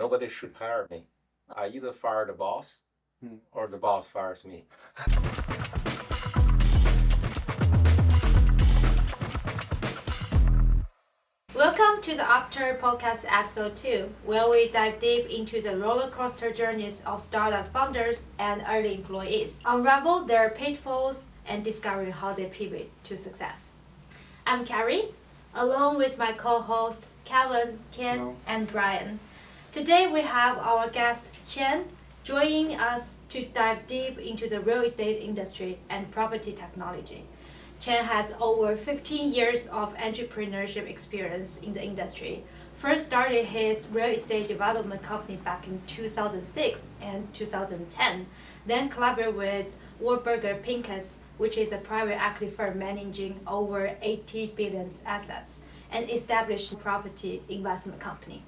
Nobody should hire me. I either fire the boss or the boss fires me. Welcome to the Upturn podcast episode 2, where we dive deep into the roller coaster journeys of startup founders and early employees, unravel their pitfalls, and discover how they pivot to success. I'm Carrie, along with my co-host Kevin, Qian, and Brian. Today we have our guest Qian joining us to dive deep into the real estate industry and property technology. Qian has over 15 years of entrepreneurship experience in the industry. First started his real estate development company back in 2006 and 2010. Then collaborated with Warburg Pincus, which is a private equity firm managing over 80 billion assets, and established a property investment company.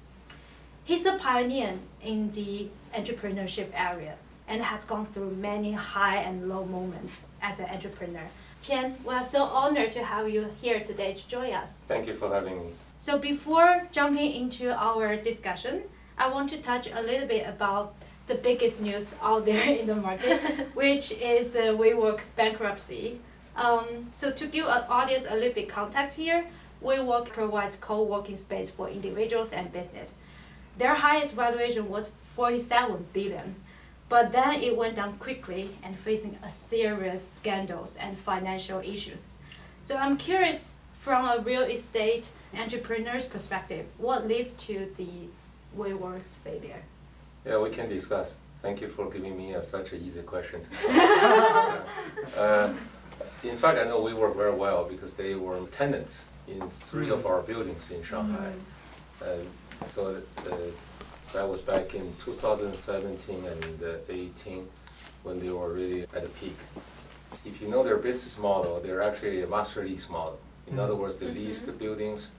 He's a pioneer in the entrepreneurship area and has gone through many high and low moments as an entrepreneur. Qian, we are so honored to have you here today to join us. Thank you for having me. So before jumping into our discussion, I want to touch a little bit about the biggest news out there in the market, which is the WeWork bankruptcy. So to give our audience a little bit context here, WeWork provides co-working space for individuals and business. Their highest valuation was 47 billion, but then it went down quickly and facing a serious scandals and financial issues. So I'm curious, from a real estate entrepreneur's perspective, what leads to the WeWork's failure? Yeah, we can discuss. Thank you for giving me such an easy question. In fact, I know WeWork very well because they were tenants in 3 of our buildings in Shanghai. So that was back in 2017 and 18 when they were really at a peak. If you know their business model, they're actually a master lease model. In other words, they lease the buildings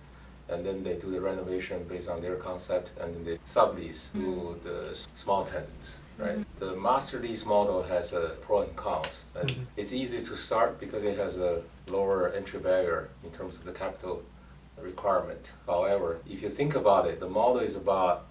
and then they do the renovation based on their concept and then they sublease to the small tenants. Right? The master lease model has a pro and cons. And it's easy to start because it has a lower entry barrier in terms of the capital requirement. However, if you think about it, the model is about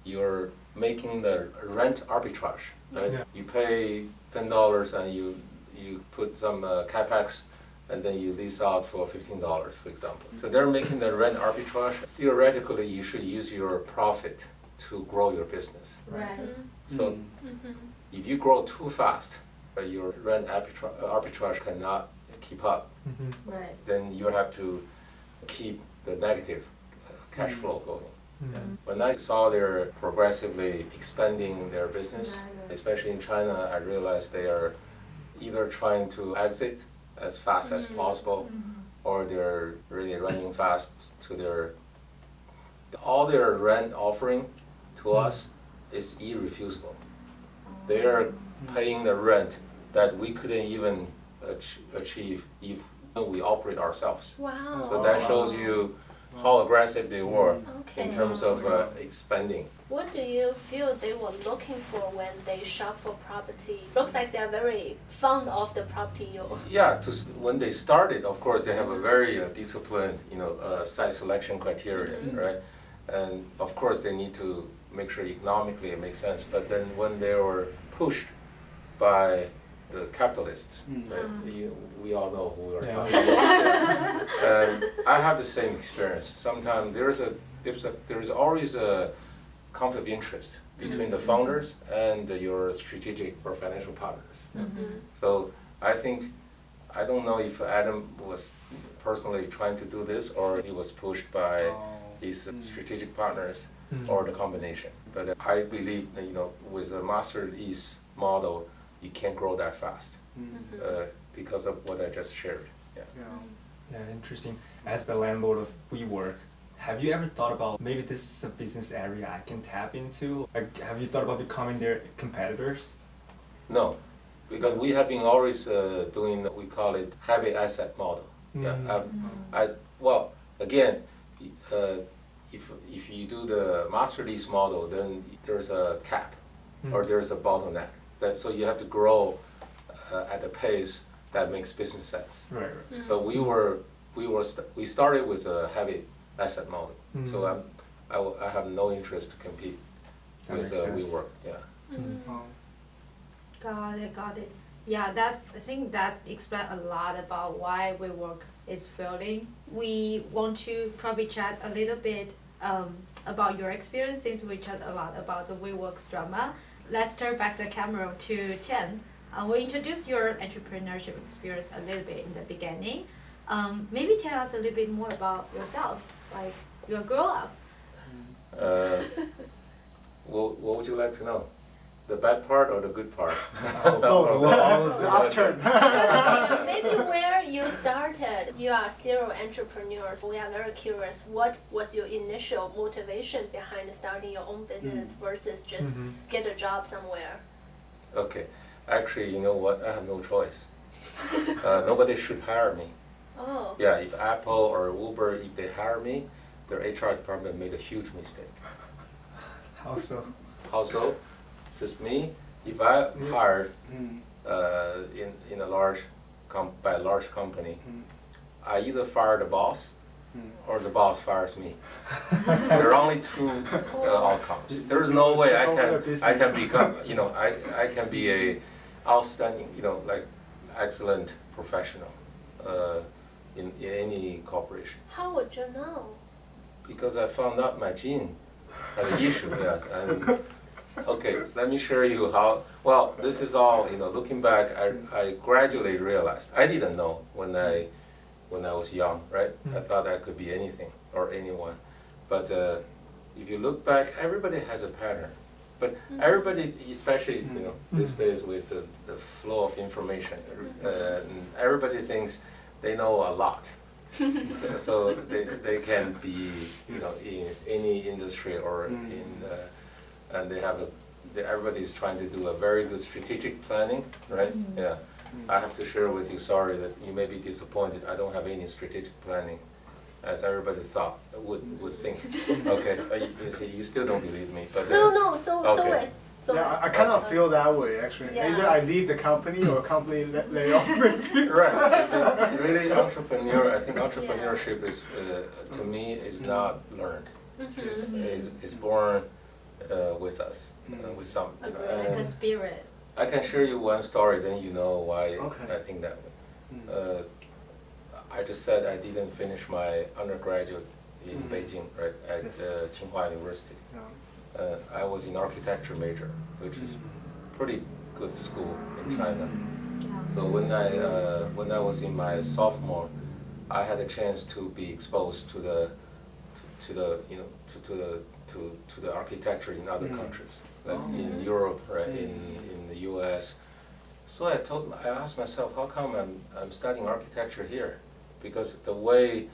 you're making the rent arbitrage, right? Yeah. You pay $10 and you put some capex and then you lease out for $15, for example. So they're making the rent arbitrage. Theoretically, you should use your profit to grow your business. Right. So if you grow too fast, your rent arbitrage cannot keep up, Right. then you have to keep the negative cash flow going. When I saw they're progressively expanding their business, especially in China, I realized they are either trying to exit as fast as possible, or they're really running fast to all their rent offering to us is irrefusable. They are paying the rent that we couldn't even achieve if we operate ourselves. Wow. So that shows you how aggressive they were in terms of expanding. What do you feel they were looking for when they shop for property? Looks like they're very fond of the property. Yeah, when they started, of course, they have a very disciplined, site selection criteria, right? And of course, they need to make sure economically it makes sense. But then when they were pushed by the capitalists, right? We all know who we are talking about. I have the same experience. Sometimes there's always a conflict of interest between the founders and your strategic or financial partners. So I don't know if Adam was personally trying to do this or he was pushed by his strategic partners or the combination. But I believe that, with a master lease model, you can't grow that fast because of what I just shared. Yeah, interesting. As the landlord of WeWork, have you ever thought about maybe this is a business area I can tap into? Like, have you thought about becoming their competitors? No, because we have been always doing what we call it heavy asset model. Well, again, if you do the master lease model, then there's a cap or there's a bottleneck. So you have to grow at a pace that makes business sense. Right. But we started with a heavy asset model, so I have no interest to compete. That with makes sense. WeWork. Yeah. Mm. Got it. Yeah, I think that explains a lot about why WeWork is failing. We want to probably chat a little bit about your experience since we chat a lot about the WeWork's drama. Let's turn back the camera to Qian. We'll introduce your entrepreneurship experience a little bit in the beginning. Maybe tell us a little bit more about yourself, like your grow up. What would you like to know? The bad part or the good part? Both. The upturn. Maybe where you started. You are serial entrepreneurs. We are very curious. What was your initial motivation behind starting your own business versus just get a job somewhere? Okay, actually, you know what? I have no choice. Nobody should hire me. Oh. Yeah, if Apple or Uber, if they hire me, their HR department made a huge mistake. How so? How so? Just me. If I hired in a by a large company, I either fire the boss or the boss fires me. There are only two outcomes. There is no way I can become I can be a outstanding like excellent professional in any corporation. How would you know? Because I found out my gene had an issue. Yeah, and okay, let me show you how. Well, this is all looking back. I gradually realized I didn't know when I was young, right? I thought I could be anything or anyone, but if you look back, everybody has a pattern. But everybody, especially these days with the flow of information, everybody thinks they know a lot. So they can be in any industry or and everybody is trying to do a very good strategic planning, right? Yeah. I have to share with you, sorry that you may be disappointed. I don't have any strategic planning, as everybody thought would think. Okay, you still don't believe me, but No. okay. Yeah, I kind of feel that way actually. Yeah. Either I leave the company or company lay off me. Right. It's really I think entrepreneurship is to me is not learned. It's born with us, with some. Like a spirit. I can share you one story, then you know why I think that way. I just said I didn't finish my undergraduate in Beijing, right, at Tsinghua University. I was in architecture major, which is pretty good school in China. So when I was in my sophomore, I had a chance to be exposed to the architecture in other countries, like in Europe, right, in the U.S. So I asked myself, how come I'm studying architecture here? Because the way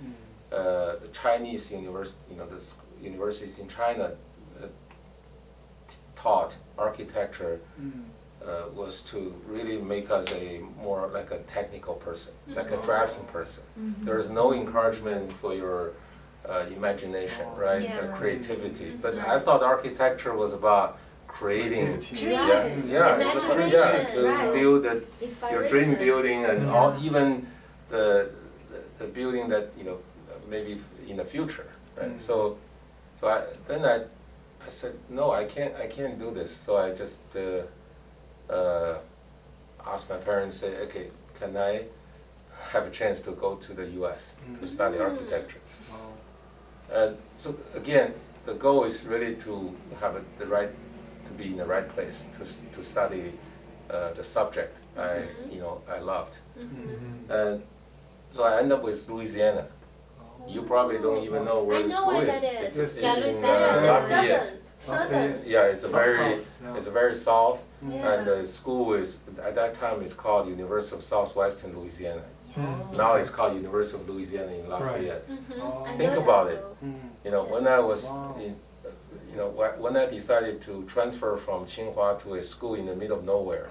the Chinese university, the universities in China taught architecture was to really make us more like a technical person, like a drafting person. There is no encouragement for your imagination, right? Creativity. But I thought architecture was about creating, to build your dream building and even the building that maybe in the future, right? So I said, no, I can't do this. So I just asked my parents, say, okay, can I have a chance to go to the U.S. to study architecture? And so again, the goal is really to have to be in the right place to study the subject I loved. And so I end up with Louisiana. You probably don't even know where the school is. It's in Lafayette. Southern. Yeah, it's a very south, Yeah. and the school is at that time it's called University of Southwestern Louisiana. Now it's called University of Louisiana in Lafayette. I Think know about that it. school. When I was when I decided to transfer from Tsinghua to a school in the middle of nowhere,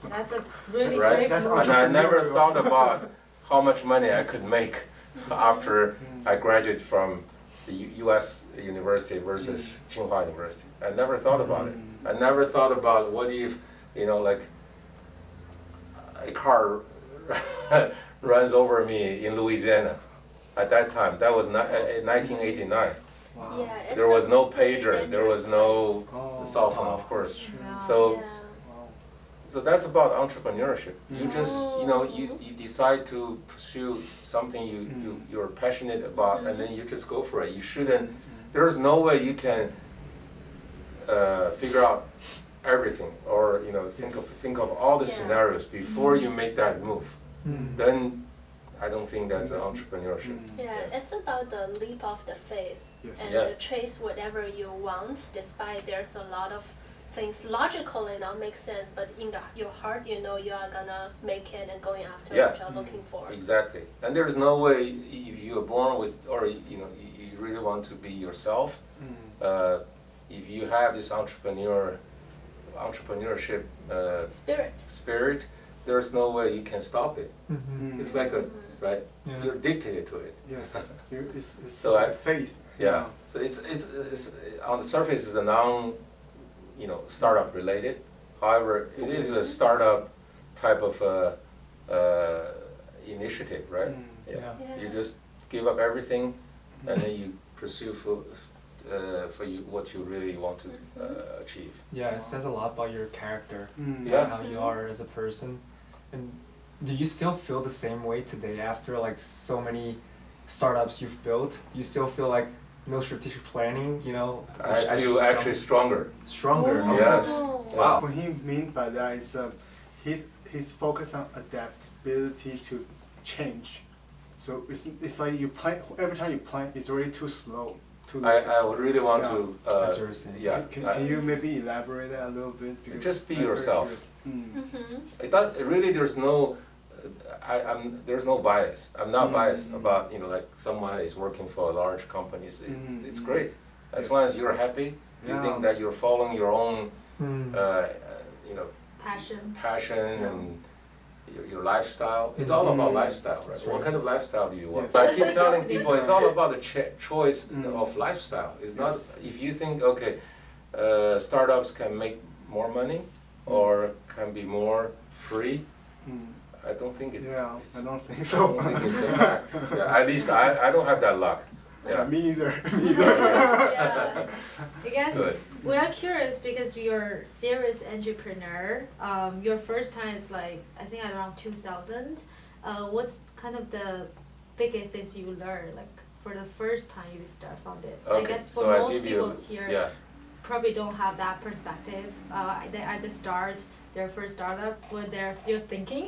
That's a really right? great That's move. And I never thought about how much money I could make after I graduated from the U.S. university versus Tsinghua University. I never thought about it. I never thought about what if, like a car runs over me in Louisiana. At that time, that was 1989. Wow. Yeah, it's There was a no pretty pager, there was dangerous no Oh. cell phone, of course. Yeah. So, place. Wow. so that's about entrepreneurship. You just, you know, Oh. you decide to pursue something you're passionate about, and then you just go for it. You shouldn't. There's no way you can figure out everything, or you know, think of all the Yeah. scenarios before you make that move. Mm. Then I don't think that's entrepreneurship. Yeah, it's about the leap of the faith Yes. and Yeah. to chase whatever you want, despite there's a lot of things logically not make sense, but in your heart you know you are gonna make it and going after Yeah. what you're looking for. Exactly. And there's no way if you are born with, or you know, you really want to be yourself. If you have this entrepreneurship spirit, there's no way you can stop it. Mhm. It's like a right. Yeah. You're dictated to it. Yes. It's So I- faith. Yeah. So it's on the surface is a startup related. However, it is a startup type of initiative, right? Yeah. Yeah. You just give up everything, and then you pursue for what you really want to achieve. Yeah, it says a lot about your character, Yeah. how you are as a person. And do you still feel the same way today after like so many startups you've built? Do you still feel like no strategic planning, you know? I feel actually stronger. stronger. Oh. Yes. Wow. What he mean by that is he's focused on adaptability to change. So it's like you plan every time you plan, it's already too slow. I would really want Yeah. to. That's what you're saying. Yeah. Can you maybe elaborate that a little bit? Because Just be I'm very yourself. curious. Mm-hmm. It does. Really, there's no. There's no bias. I'm not biased about like someone is working for a large company. It's great as long as you're happy. You Yeah. think that you're following your own passion and your lifestyle. It's all about lifestyle, right? That's What right. kind of lifestyle do you want? Yes. So I keep telling people it's all about the choice of lifestyle. It's not Yes. if you think okay, startups can make more money or can be more free. I don't think it's. Yeah, it's I don't think I so. don't think it's the fact. Yeah, at least I don't have that luck. Yeah. Me either. Yeah. I guess Good. we are curious because you're a serious entrepreneur. Your first time is like I think around 2000. What's kind of the biggest things you learned like for the first time you start founded? I Okay, guess for so I most give people you. here Yeah. probably don't have that perspective. They either start their first startup or they're still thinking.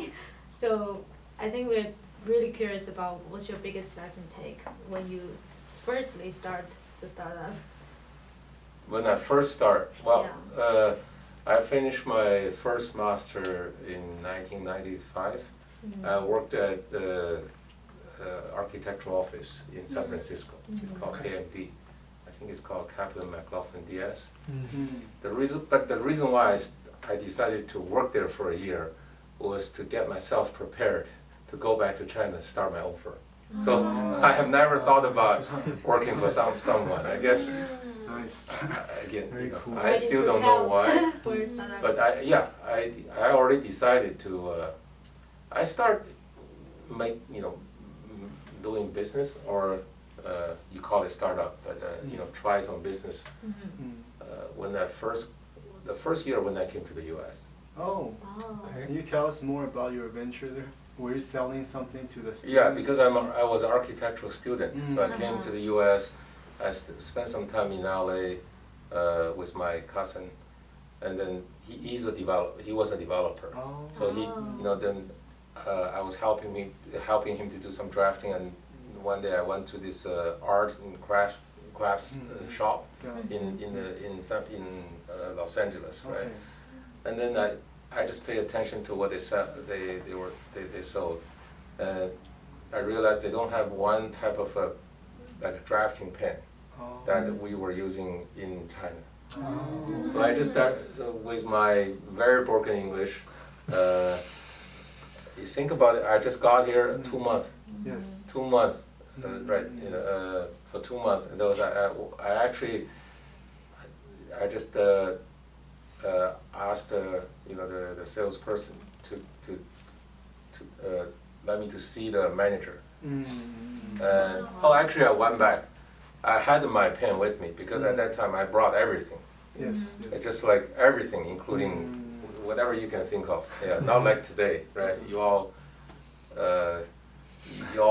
So I think we're really curious about what's your biggest lesson take when you firstly start the startup. When I first start, I finished my first master in 1995. I worked at the architectural office in San Francisco. It's called KMD. I think it's called Kaplan McLaughlin DS. The reason why I decided to work there for a year was to get myself prepared to go back to China and start my own firm. So I have never thought about working for someone. I guess Nice. again, Very cool. I still don't know why. For a startup. But I already decided to. I start doing business, or you call it startup, but try some business. When the first year when I came to the U.S. Oh, Oh. can you tell us more about your venture there? Were you selling something to the students? Yeah, because I was an architectural student, so I came to the U.S. I spent some time in LA with my cousin, and then he was a developer. Oh. So then I was helping him to do some drafting, and one day I went to this art and crafts shop Yeah. in Los Angeles, right? Okay. And then I just paid attention to what they sold. I realized they don't have one type of a drafting pen Oh. that we were using in China. Oh. So I just started with my very broken English. You think about it. I just got here 2 months. Yes. 2 months, right? For 2 months, and those I just asked the salesperson to let me to see the manager. And actually I went back I had my pen with me because at that time I brought everything. Yes. It's just like everything, including whatever you can think of. Yeah, not like today, right? You all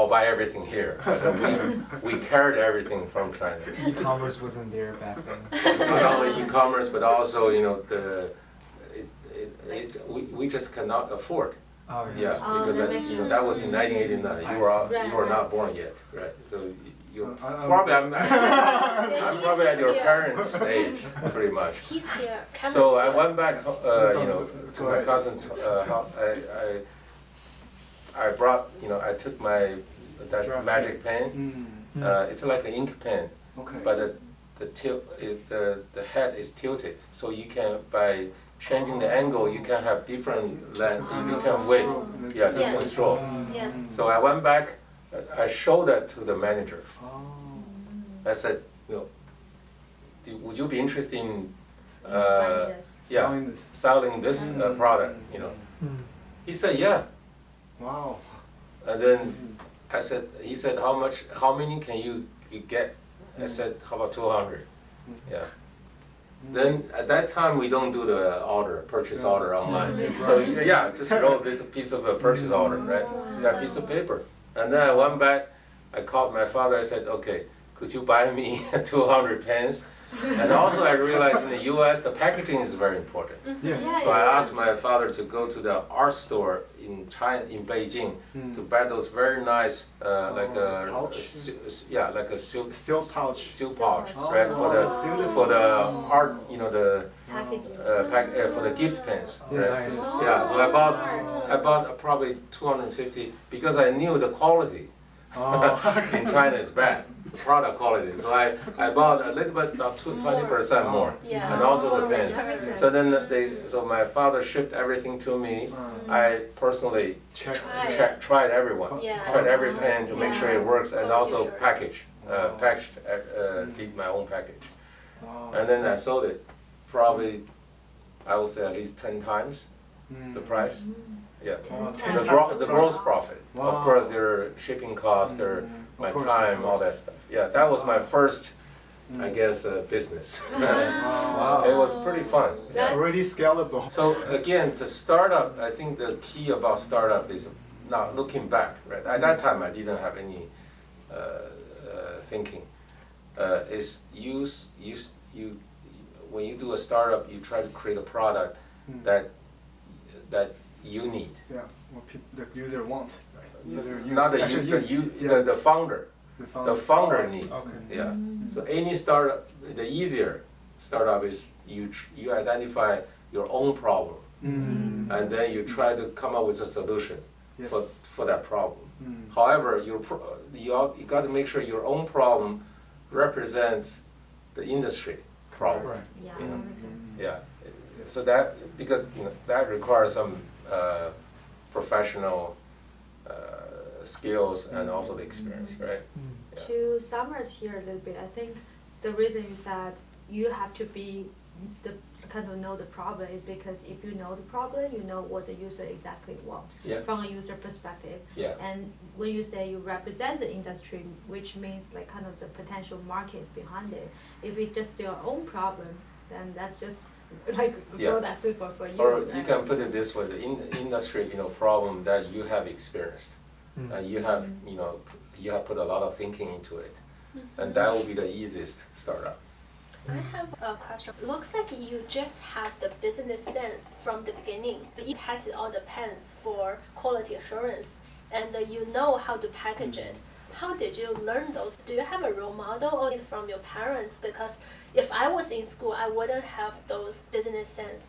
buy everything here. We carried everything from China. E-commerce wasn't there back then. Not only e-commerce, but also we just cannot afford. Oh Yeah, Oh, because that makes sense. that was in 1989. I You were see. you were Right, not born yet, right? So you I'm- probably I'm probably at your Yeah. parents' age, pretty much. He's here. So I went back, to my cousin's house. I brought, I took that magic pen. It's like an ink pen, Okay. but the head is tilted, so you can by changing the angle, you can have different length. You can width, different Yes. stroke. Yes. So I went back. I showed that to the manager. Oh. I said, would you be interested in Selling this. selling this product? He said, yeah. Wow. And then he said, how many can you get? I said, how about 200? Yeah. Then at that time we don't do the purchase order online. So yeah, just wrote this piece of a purchase order, right? That piece of paper. And then I went back, I called my father, I said, okay, could you buy me 200 pens? And also I realized in the US the packaging is very important. Yes. So I asked my father to go to the art store in China, in Beijing, to buy those very nice, like a pouch? like a silk Silk pouch. pouch, Oh, right? wow, that's beautiful. For the art, the Packaging. for the gift pens, Yes. right? Nice. Yeah. So I bought probably 250 because I knew the quality Oh. in China is bad, the product quality. So I bought a little bit, about 20% more, Yeah. and also the pen. Returns. So then so my father shipped everything to me. I personally Check. tried everyone, Yeah. tried every pen to make sure it works, and also Quality packaged, did my own package. Wow. And then I sold it, probably, I would say at least 10 times the price. Yeah, Wow, the gross profit. Of Wow. course, their shipping costs, their my course, time, of all course. that stuff. Yeah, that was my first, I guess, business. It was pretty fun. It's Yeah. already scalable. So again, the startup, I think the key about startup is now looking back, right? At that time, I didn't have any thinking. Is when you do a startup, you try to create a product that you need. Yeah, what the user want. User use. Not the Actually you, use. the founder. The founder Oh, needs. Okay. Yeah. So any startup, the easier startup is you identify your own problem, and then you try to come up with a solution Yes. for that problem. However, you got to make sure your own problem represents the industry problem. Right. Yeah, You know. that makes sense. Yeah. So because that requires some professional skills and also the experience, right? Yeah. To summarize here a little bit, I think the reason you said you have to be kind of know the problem is because if you know the problem, you know what the user exactly wants Yeah. from a user perspective. Yeah. And when you say you represent the industry, which means like kind of the potential market behind it. If it's just your own problem, then that's just like Yeah. grow that super for you. Or you right? can put it this way: the industry, problem that you have experienced, you have, you have put a lot of thinking into it, and that will be the easiest startup. I have a question. Looks like you just have the business sense from the beginning. You tested all the pens for quality assurance, and you know how to package it. How did you learn those? Do you have a role model or from your parents? Because if I was in school, I wouldn't have those business sense.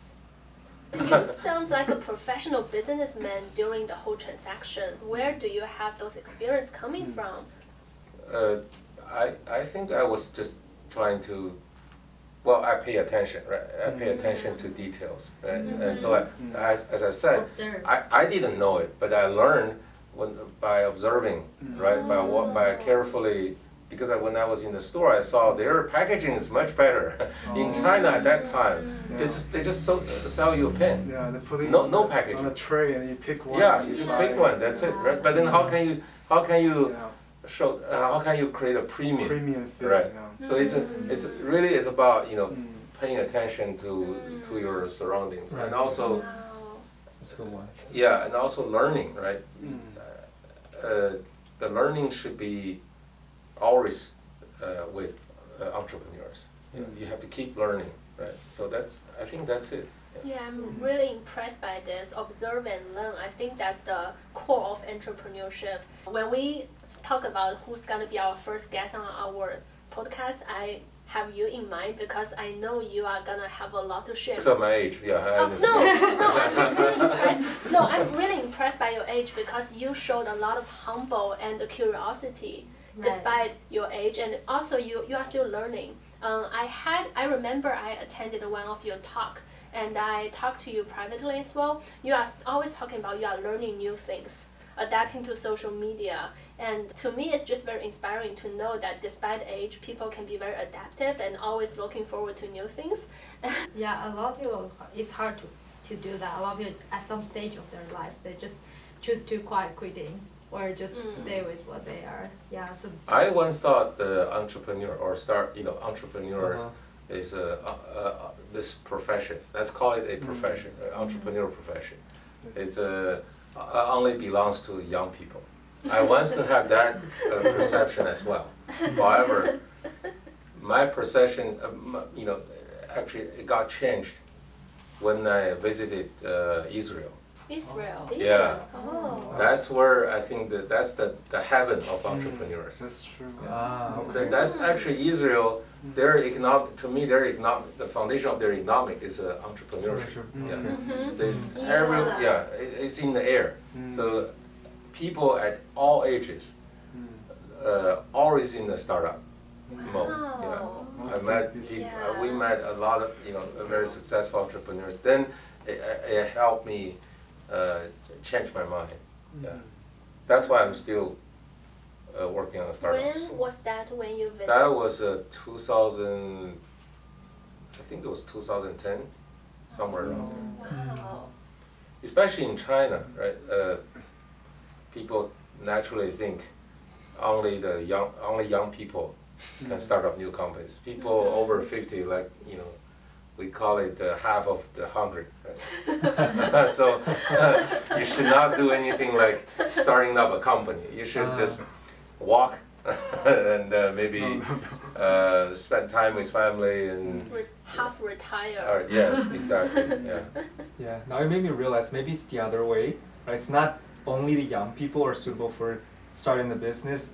You sound like a professional businessman during the whole transactions. Where do you have those experience coming from? I think I was just trying to. Well, I pay attention, right? I pay attention to details, right? And so, as I said, Observe. I didn't know it, but I learned by observing, right? By carefully, because when I was in the store, I saw their packaging is much better. In China at that time, they just sell you a pen. Yeah, they put it No packaging. on a tray and you pick one. Yeah, you just pick one. That's it, right? But then how can you show how can you create a premium, Premium feel. right? Yeah. So it's really is about Mm. paying attention to your surroundings, Right. and also Wow. That's a good one. yeah, and also learning, right? Mm. The learning should be always with entrepreneurs. You have to keep learning, right? So I think that's it. Yeah, I'm really impressed by this. Observe and learn. I think that's the core of entrepreneurship. When we talk about who's gonna be our first guest on our podcast, I have you in mind because I know you are gonna have a lot to share. Except my age, yeah. I Oh, understand. no, I'm really impressed. No, I'm really impressed by your age because you showed a lot of humble and curiosity despite your age, and also you are still learning. I remember I attended one of your talk, and I talked to you privately as well. You are always talking about you are learning new things, adapting to social media, and to me it's just very inspiring to know that despite age, people can be very adaptive and always looking forward to new things. Yeah, a lot of people, it's hard to do that. A lot of people, at some stage of their life, they just choose to quitting or just stay with what they are. Yeah, so. I once thought the entrepreneur or entrepreneur is this profession. Let's call it a profession, entrepreneur profession. It's only belongs to young people. I once to have that perception as well. However, my perception, actually it got changed when I visited Israel. Israel. Yeah. Oh. That's where I think that's the heaven of entrepreneurs. That's true. Ah, That's actually Israel. To me, the foundation of their economic is entrepreneurship. Yeah. It's in the air. So people at all ages, always in the startup mode. Yeah. We met a lot of very successful entrepreneurs. Then it helped me change my mind. Yeah. That's why I'm still working on startups. When was that when you visited? That was 2000. I think it was 2010, somewhere around there. Wow. Especially in China, right? People naturally think only young people can start up new companies. People over 50, we call it half of the hungry. Right? So you should not do anything like starting up a company. You should just walk and maybe spend time with family and Half retired. yes, exactly. Yeah. Yeah, now it made me realize maybe it's the other way, right? It's not only the young people are suitable for starting the business.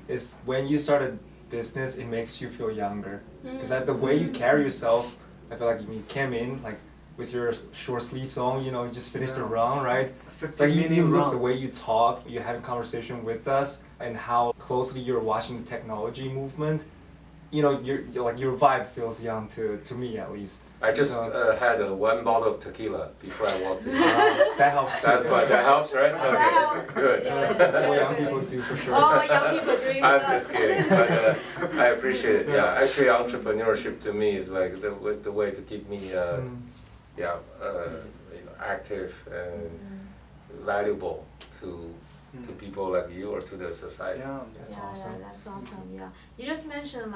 It's when you start a business, it makes you feel younger. Because the way you carry yourself, I feel like you came in like with your short sleeves on, you just finished the run, right? 15-minute you look run. the way you talk, you had a conversation with us, and how closely you're watching the technology movement. Your vibe feels young to me at least. I just had one bottle of tequila before I walked in. That helps. That's why that helps, right? That Okay, helps. good. Yeah. That's what young people do for sure. Oh, young people doing I'm that. just kidding, but I appreciate it. Yeah, actually, entrepreneurship to me is like the way to keep me, active and valuable to people like you or to the society. Yeah. That's Yeah, awesome. that's awesome. Yeah, you just mentioned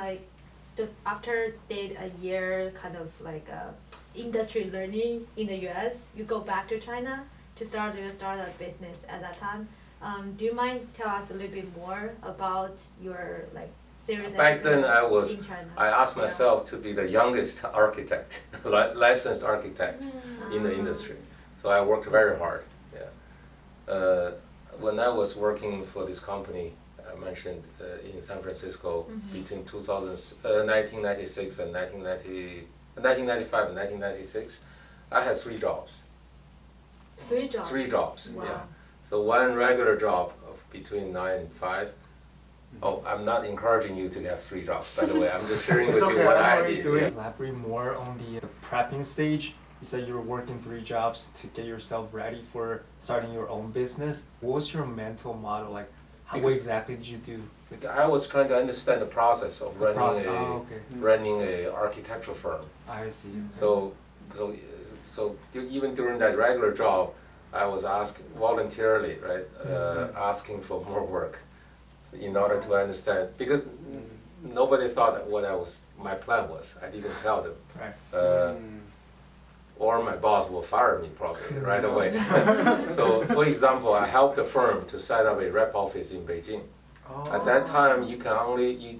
after did a year kind of industry learning in the U.S. You go back to China to start your startup business at that time. Do you mind tell us a little bit more about your series? Back then, in China. I asked myself to be the youngest architect, licensed architect in the industry. So I worked very hard. Yeah. When I was working for this company, I mentioned in San Francisco between 1996 and 1995 and 1996, I had 3 jobs. 3 jobs. 3 jobs. Wow. Yeah. So one regular job of between 9 and 5. Oh, I'm not encouraging you to have 3 jobs, by the way. I'm just sharing with It's you okay, what I'm I already did. doing Yeah. it. Elaborate more on the prepping stage. You said you were working 3 jobs to get yourself ready for starting your own business. What was your mental model? What exactly did you do? I was trying to understand the process of running a architectural firm. I see. So even during that regular job, I was voluntarily, right, asking for more work. in order to understand, because nobody thought what my plan was. I didn't tell them. Right. Or my boss will fire me probably right away. So, for example, I helped a firm to set up a rep office in Beijing. At that time, you can only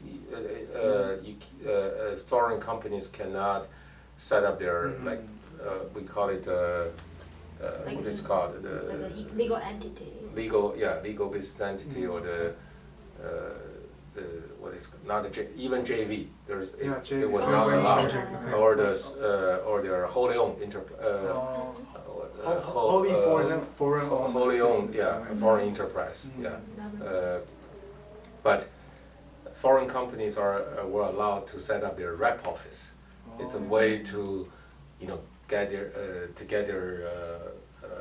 foreign companies cannot set up their we call it what is called Like a legal entity. legal business entity or the what is not even JV. JV. It was Oh, not right, allowed, sure, okay. or their wholly owned Wholly foreign owned. wholly owned, business, foreign enterprise, but foreign companies were allowed to set up their rep office. It's a way to, get their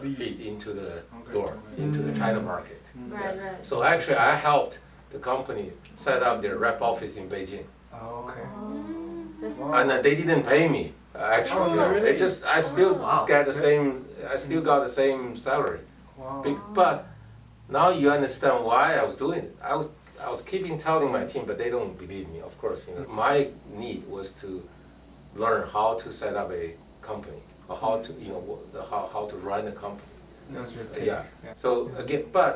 Leads. feet into the Okay, door, okay. into the China market. Right, right. So actually, I helped the company set up their rep office in Beijing, Oh, okay. Wow. and they didn't pay me. Actually, Oh, really? I still Wow. get the same. I still got the same salary. Wow. But now you understand why I was doing it. I was keeping telling my team, but they don't believe me. Of course, my need was to learn how to set up a company, or how to how to run a company. That's your take. Yeah. So again, but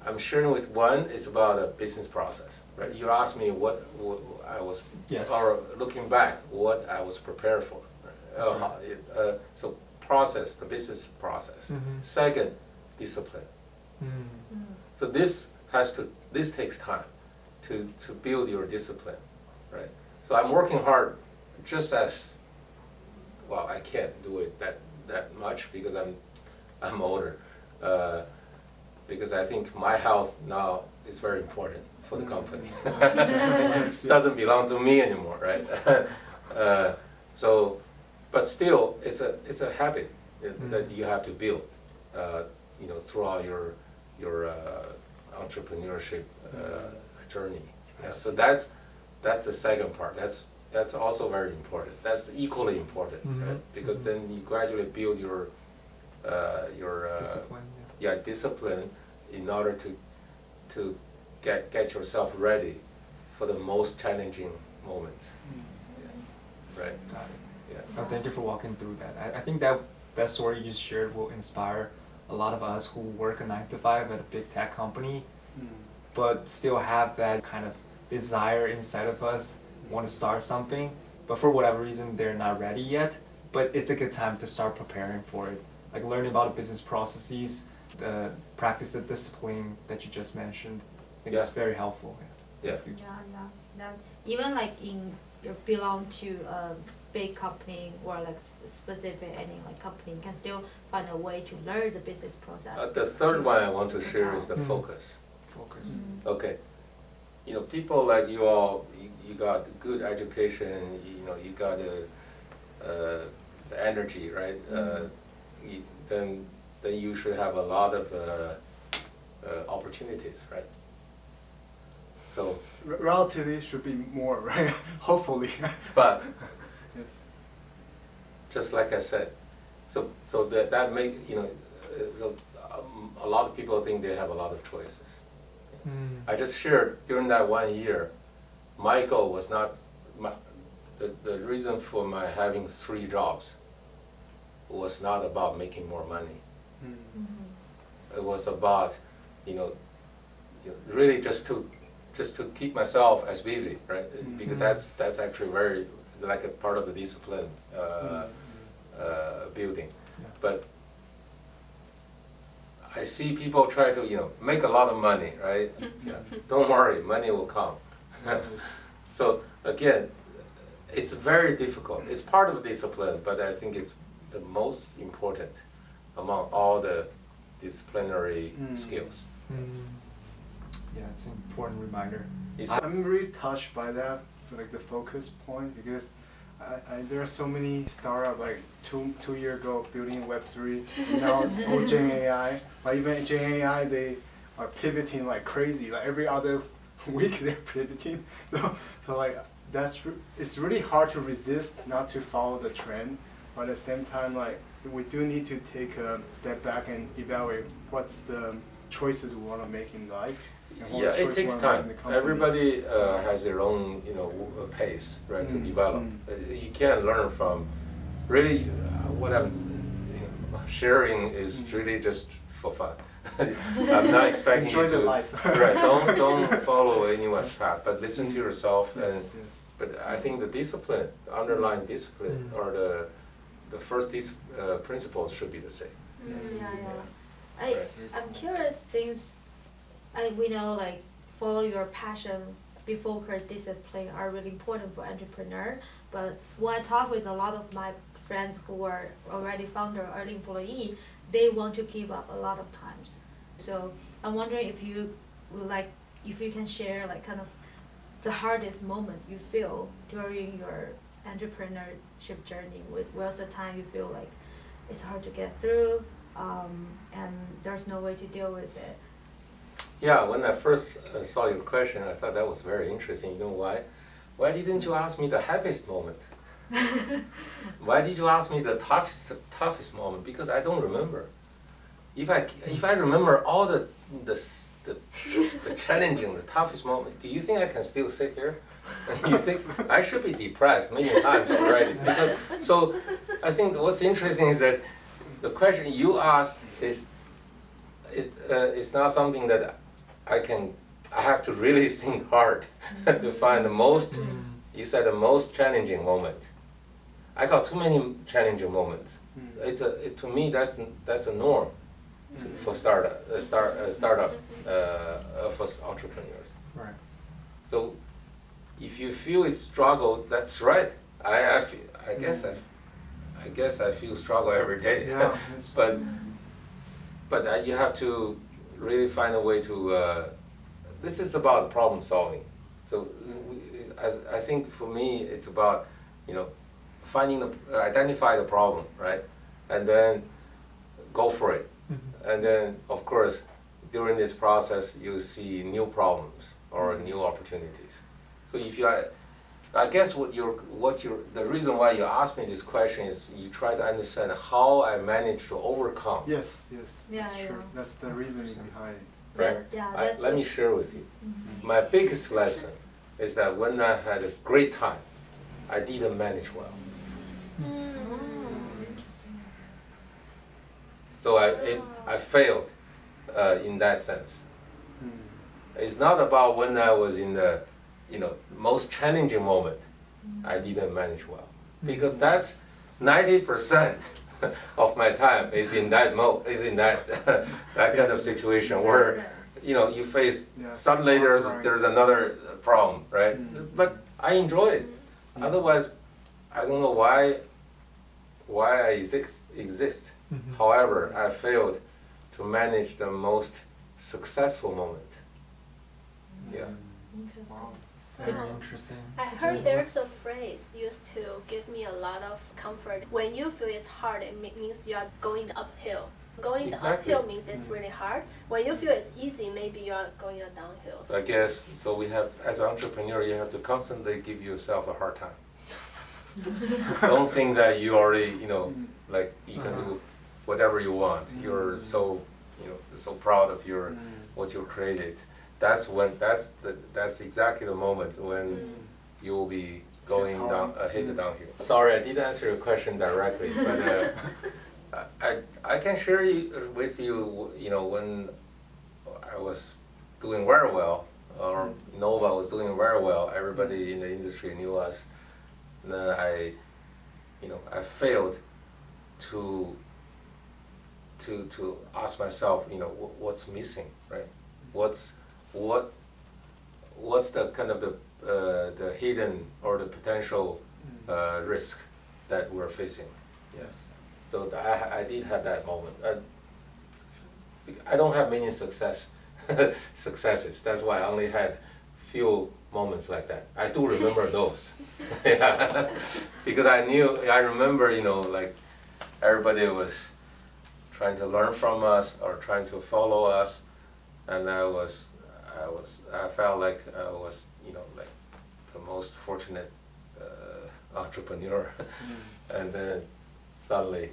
I'm sharing with one. It's about a business process, right? You asked me what I was, Yes. or looking back, what I was prepared for. Right? So process, the business process. Mhm. Second, discipline. So this takes time to build your discipline, right? So I'm working hard, just as well. I can't do it that much because I'm older. Because I think my health now is very important for the company. It doesn't belong to me anymore, right? But still, it's a habit that you have to build, throughout your entrepreneurship journey. Yeah, so that's the second part. That's also very important. That's equally important, right? Because then you gradually build your Discipline. discipline in order to get yourself ready for the most challenging moments. Yeah. Right. Got it. Yeah. Oh, thank you for walking through that. I think that story you just shared will inspire a lot of us who work a 9 to 5 at a big tech company, but still have that kind of desire inside of us, want to start something, but for whatever reason they're not ready yet. But it's a good time to start preparing for it, like learning about the business processes, the practice of discipline that you just mentioned. I think it's very helpful. Yeah. Even like you belong to a big company or like specific any like company, you can still find a way to learn the business process. The third one I want to share is the focus. Focus. Okay. People like you all, you got good education, you got the energy, right? Then you should have a lot of opportunities, right? So, Relatively should be more, right? Hopefully. but Yes. just like I said, so that make a lot of people think they have a lot of choices. I just shared during that 1 year, my goal was not the reason for my having 3 jobs was not about making more money. It was about really just to keep myself as busy, right? Because that's actually very like a part of the discipline building. Yeah. But I see people try to make a lot of money, right? Yeah. Don't worry, money will come. So again, it's very difficult. It's part of discipline, but I think it's the most important among all the disciplinary skills. Yeah, it's an important reminder. I'm really touched by that, like the focus point, because there are so many startups like two years ago building Web3, now Gen AI, but even Gen AI they are pivoting like crazy, like every other week they're pivoting. So like it's really hard to resist not to follow the trend, but at the same time like we do need to take a step back and evaluate what's the choices we want to make in life. And what Yeah, it choice we takes wanna make time. in the company. Everybody has their own, pace, right, to develop. You can't learn from, really, what I'm sharing is really just for fun. I'm not expecting Enjoy you the to, life. right, don't follow anyone's path, but listen to yourself. Yes, And yes. but I think the discipline, the underlying discipline, or the first principles should be the same. Yeah. Right. I'm curious since we know like follow your passion, be focused, discipline are really important for entrepreneur. But when I talk with a lot of my friends who are already founder, early employee, they want to give up a lot of times. So I'm wondering if you would if you can share like kind of the hardest moment you feel during your entrepreneurship journey. What's the time you feel like it's hard to get through, and there's no way to deal with it? Yeah, when I first saw your question, I thought that was very interesting. You know why? Why didn't you ask me the happiest moment? Why did you ask me the toughest moment? Because I don't remember. If I remember all the challenging, the toughest moment, do you think I can still sit here? You think I should be depressed many times already? So I think what's interesting is that the question you asked is it's not something that I have to really think hard to find the most. You said the most challenging moment. I got too many challenging moments. To me that's a norm for startup for entrepreneurs. Right. So if you feel it's struggle, that's right. I guess I feel struggle every day. Yeah. but you have to really find a way to. This is about problem solving. So I think for me it's about identify the problem, right, and then go for it. And then, of course, during this process, you see new problems or new opportunities. So if I guess the reason why you asked me this question is you try to understand how I managed to overcome. Yes, Yeah, that's true. yeah. That's the reasoning behind it. Right? Yeah, Let me share with you. My biggest lesson is that when I had a great time, I didn't manage well. So I failed in that sense. It's not about when I was in the most challenging moment, I didn't manage well, because that's 90% of my time is in that that kind of situation where you face suddenly there's another problem, right? But I enjoy it. Otherwise, I don't know why I exist. However, I failed to manage the most successful moment. Yeah. Wow. Very interesting. I heard there's a phrase used to give me a lot of comfort. When you feel it's hard, it means you are going uphill. Going the Exactly. uphill means it's really hard. When you feel it's easy, maybe you are going downhill. So I guess we have, as an entrepreneur, you have to constantly give yourself a hard time. Don't think that you already, like you can do whatever you want. You're so, so proud of what you created. That's exactly the moment when you will be going hit the downhill. Sorry, I didn't answer your question directly, but I can share with you, when I was doing very well, or Nova was doing very well. Everybody in the industry knew us. And then I failed to ask myself, what's missing, right? What's the kind of the hidden or the potential risk that we're facing? Yes. So I did have that moment. I don't have many successes. That's why I only had few moments like that. I do remember those. Yeah. Because I remember, like everybody was trying to learn from us or trying to follow us, and I felt like I was, like the most fortunate entrepreneur. And then suddenly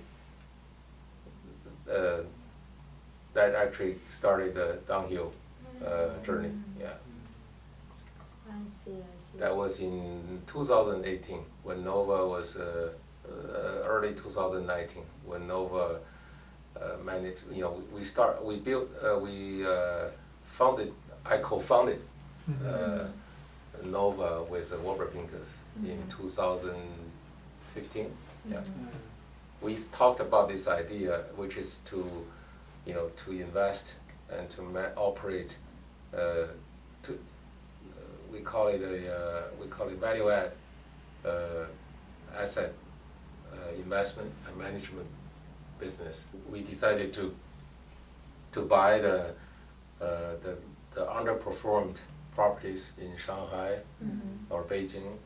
that actually started the downhill journey. Yeah. I see. That was in 2018 when Nova was early 2019 when Nova managed. I co-founded Nova with Warburg Pincus in 2015. Yeah. We talked about this idea, which is to invest and to operate. We call it value add asset investment and management business. We decided to buy the underperformed properties in Shanghai or Beijing,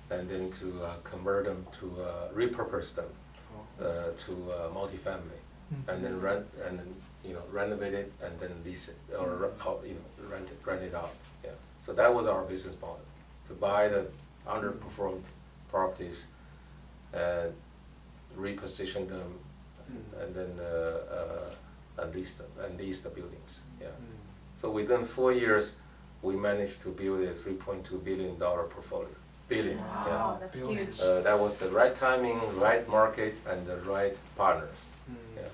and then to convert them to repurpose them to multifamily, and then renovate it and then lease it or rent it out. Yeah. So that was our business model: to buy the underperformed properties and reposition them, and then lease the buildings. Yeah. So within 4 years, we managed to build a $3.2 billion portfolio. Wow, that's huge. That was the right timing, right market, and the right partners. Yeah.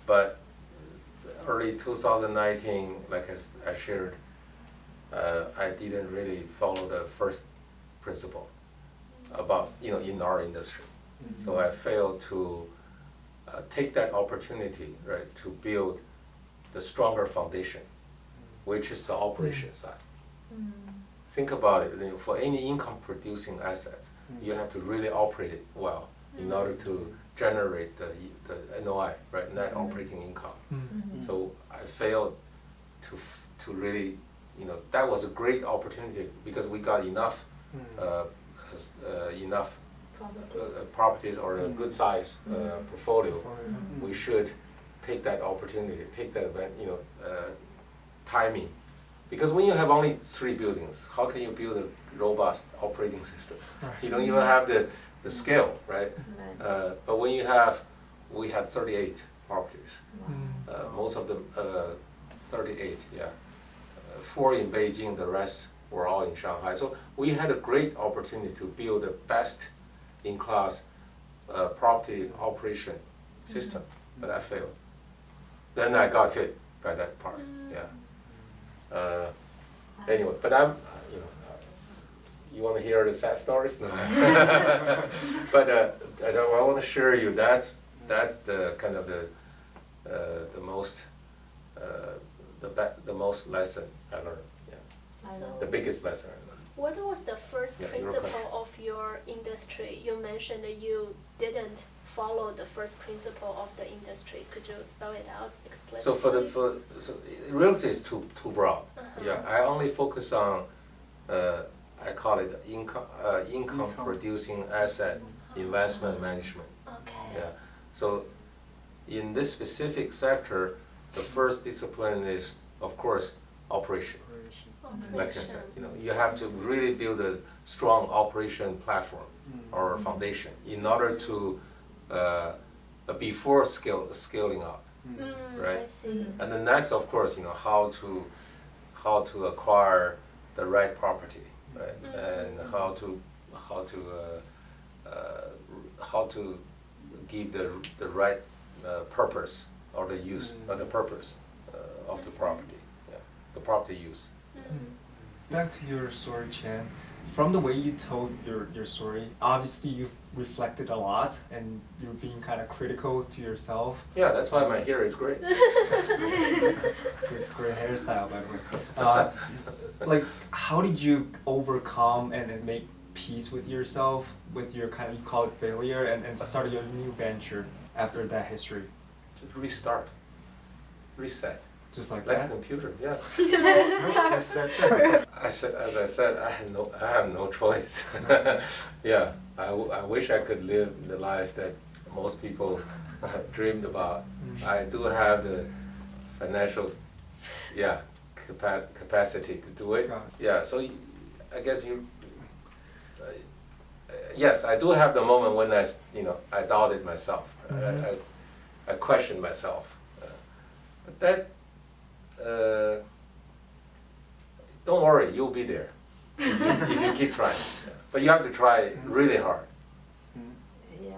But early 2019, like I shared, I didn't really follow the first principle about in our industry. So I failed to take that opportunity, right, to build the stronger foundation, which is the operation side. Think about it. For any income-producing assets, you have to really operate it well in order to generate the NOI, right, net operating income. So I failed to really, that was a great opportunity because we got enough properties or a good size portfolio. We should take that opportunity, take that timing. Because when you have only 3 buildings, how can you build a robust operating system? You don't even have the scale, right? But when we had 38 properties. Most of them, 38, yeah. 4 in Beijing, the rest were all in Shanghai. So we had a great opportunity to build the best-in-class property operation system, but I failed. Then I got hit by that part, yeah. Anyway, but you want to hear the sad stories? No. But I want to share you. That's the kind of the most lesson I learned. Yeah, the biggest lesson I learned. What was the first principle of your industry? You mentioned that you didn't follow the first principle of the industry. Could you spell it out, explain? So so real estate is too broad. Yeah, I only focus on I call it income producing asset investment management. Okay. Yeah. So in this specific sector, the first discipline is, of course, operation. Like I said, you have to really build a strong operation platform or foundation in order to before scaling up, right? I see. And the next, of course, how to acquire the right property, right? And how to give the right purpose or the use or the purpose of the property, the property use. Back to your story, Qian. From the way you told your story, obviously you've reflected a lot and you're being kind of critical to yourself. Yeah, that's why my hair is great. It's a great hairstyle, by the way. Like, how did you overcome and make peace with yourself, with your kind of, you call it failure, and start your new venture after that history? Just restart, reset. Just like Like a that? computer, yeah. Reset. As I said, I have no choice. Yeah, I wish I could live the life that most people dreamed about. I do have the financial, capacity to do it. Got it. Yeah, so I guess yes, I do have the moment when I doubted myself. I questioned myself. But that, don't worry, you'll be there if you keep trying. But you have to try really hard. Yeah.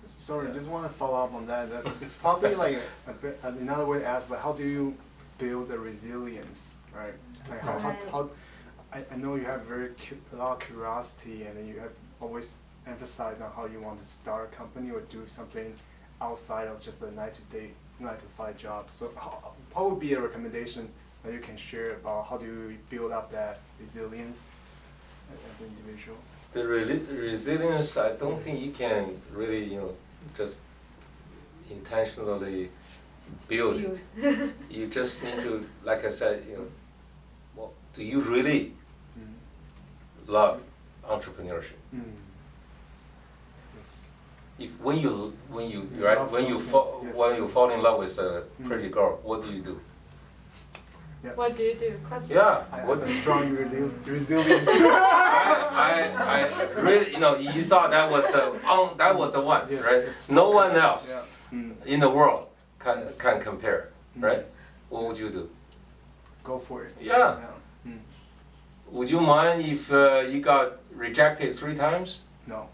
Sorry, just want to follow up on that. It's probably like a bit another way to ask, like, how do you build the resilience, right? Like how I know you have a lot of curiosity, and you have always emphasized on how you want to start a company or do something outside of just a 9 to 5 job. So how would be a recommendation that you can share about how do you build up that resilience as an individual? The resilience, I don't think you can really, just intentionally build it. You just need to, like I said, well, do you really love entrepreneurship? Yes. When you fall in love with a pretty girl, what do you do? Yeah. What do you do? Question. Yeah. I What have a strong resilience. I really, you thought that was the one, Yes, right? it's No one focus. else Yeah. in the world can compare, right? What would you do? Go for it. Yeah. Would you mind if you got rejected 3 times? No.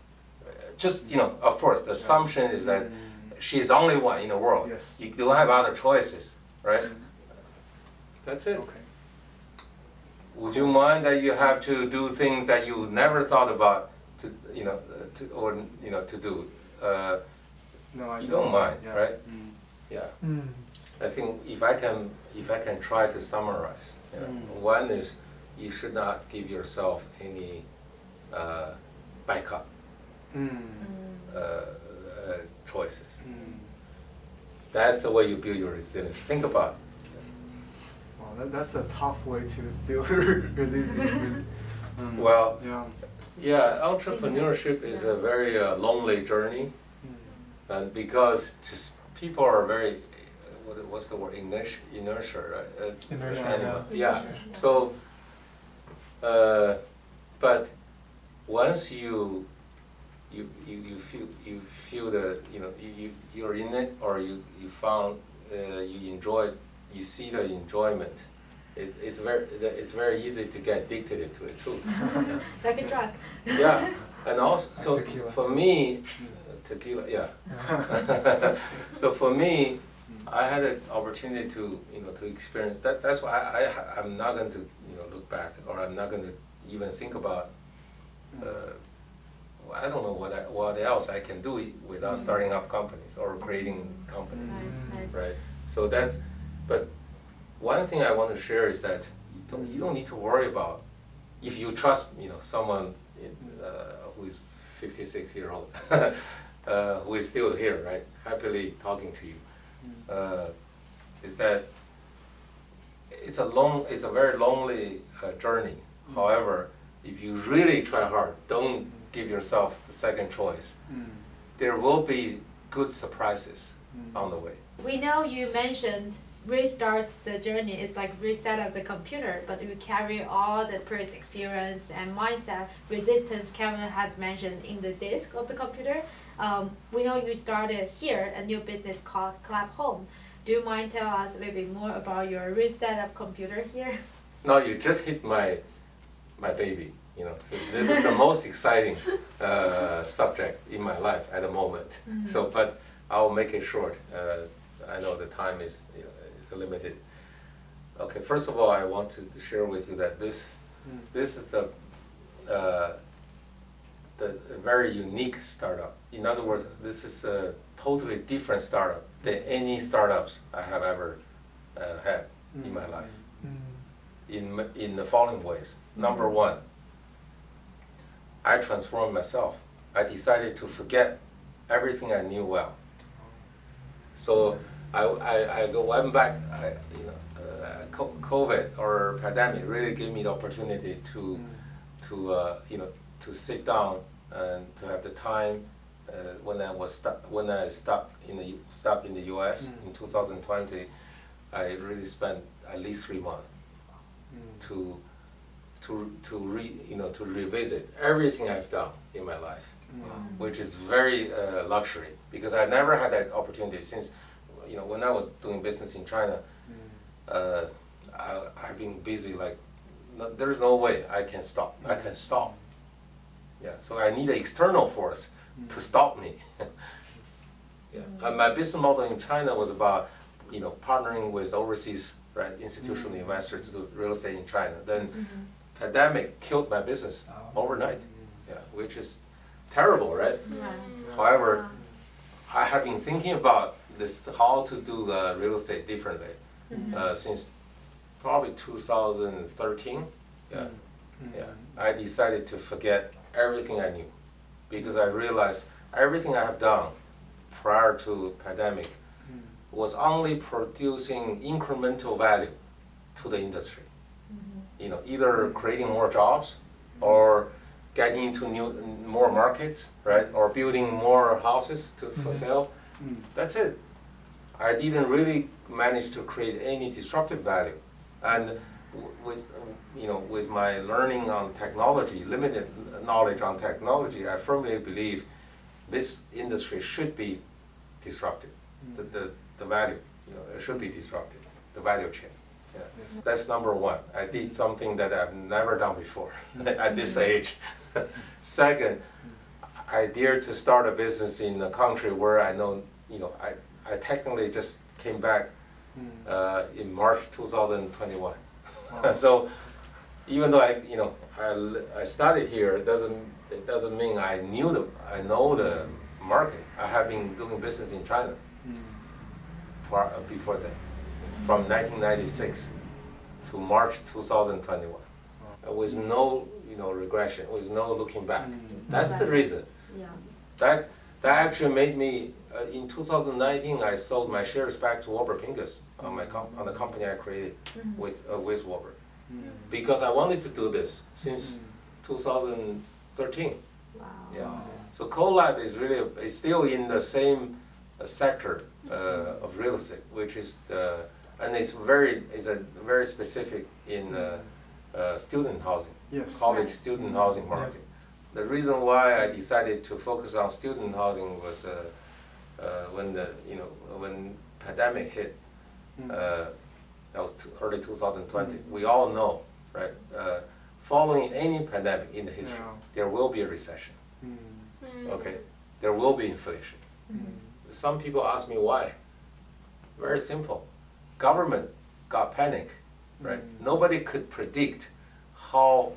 Just, of course, the assumption is that she's the only one in the world. Yes. You don't have other choices, right? That's it. Okay. Would you mind that you have to do things that you never thought about to do? No, I You don't mind, yeah. right? Yeah. I think if I can try to summarize, one is you should not give yourself any backup choices. That's the way you build your resilience. Think about it. Well, that's a tough way to build resilience. Well, Yeah. yeah, entrepreneurship is a very lonely journey, and because just people are very, what's the word, inertia, right? Inertia, Animal. yeah. Yeah. So, but once you feel the you're in it, or you found you enjoy, you see the enjoyment. It's very easy to get addicted to it too. Yeah. Like a drug. Yeah, and also so Tequila. for me, tequila. Yeah. So for me, I had an opportunity to to experience that. That's why I'm not going to look back, or I'm not going to even think about. I don't know what else I can do without starting up companies or creating companies, Nice. right? So that's, but one thing I want to share is that you don't need to worry about if you trust someone who is 56-year-old who is still here, right? Happily talking to you. Is that it's a very lonely journey. However, if you really try hard, don't give yourself the second choice. There will be good surprises on the way. We know you mentioned restart the journey is like reset of the computer, but you carry all the previous experience and mindset, resistance Kevin has mentioned in the disk of the computer. We know you started here a new business called Collab Home. Do you mind tell us a little bit more about your reset of computer here? No, you just hit my baby. So this is the most exciting subject in my life at the moment. So, but I'll make it short. I know the time is limited. Okay, first of all, I want to share with you that this is the very unique startup. In other words, this is a totally different startup than any startups I have ever had in my life. In the following ways. Number one, I transformed myself. I decided to forget everything I knew well. So I went back. COVID or pandemic really gave me the opportunity to sit down and to have the time when I stuck in the U.S. in 2020. I really spent at least 3 months to revisit everything I've done in my life, which is very luxury because I never had that opportunity since when I was doing business in China, I've been busy like, there's no way I can stop. I can stop. Yeah, so I need an external force to stop me. Yeah, and my business model in China was about, partnering with overseas, right, institutional investors to do real estate in China. Then pandemic killed my business overnight. Yeah, which is terrible, right? However, I have been thinking about this, how to do real estate differently since probably 2013. Yeah, I decided to forget everything I knew because I realized everything I have done prior to pandemic was only producing incremental value to the industry. Either creating more jobs or getting into more markets, right? Or building more houses for sale. That's it. I didn't really manage to create any disruptive value. And with my learning on technology, limited knowledge on technology, I firmly believe this industry should be disrupted. The value, it should be disrupted. The value chain. Yeah. Yes. That's number one. I did something that I've never done before at this age. Second, I dared to start a business in a country where I know, I technically just came back in March 2021. Wow. So even though I studied here, it doesn't mean I know the market. I have been doing business in China before that, from 1996 to March 2021, with no regression, with no looking back. That's the reason. Yeah. That actually made me. In 2019, I sold my shares back to Warburg Pincus on the company I created with Warburg, because I wanted to do this since 2013. Wow. Yeah. So Collab is still in the same sector of real estate, which is and it's a very specific in student housing, college student housing market. The reason why I decided to focus on student housing was when pandemic hit. That was early 2020. We all know, right? Following any pandemic in the history, there will be a recession. Okay, there will be inflation. Some people ask me why. Very simple. Government got panic, right? Nobody could predict how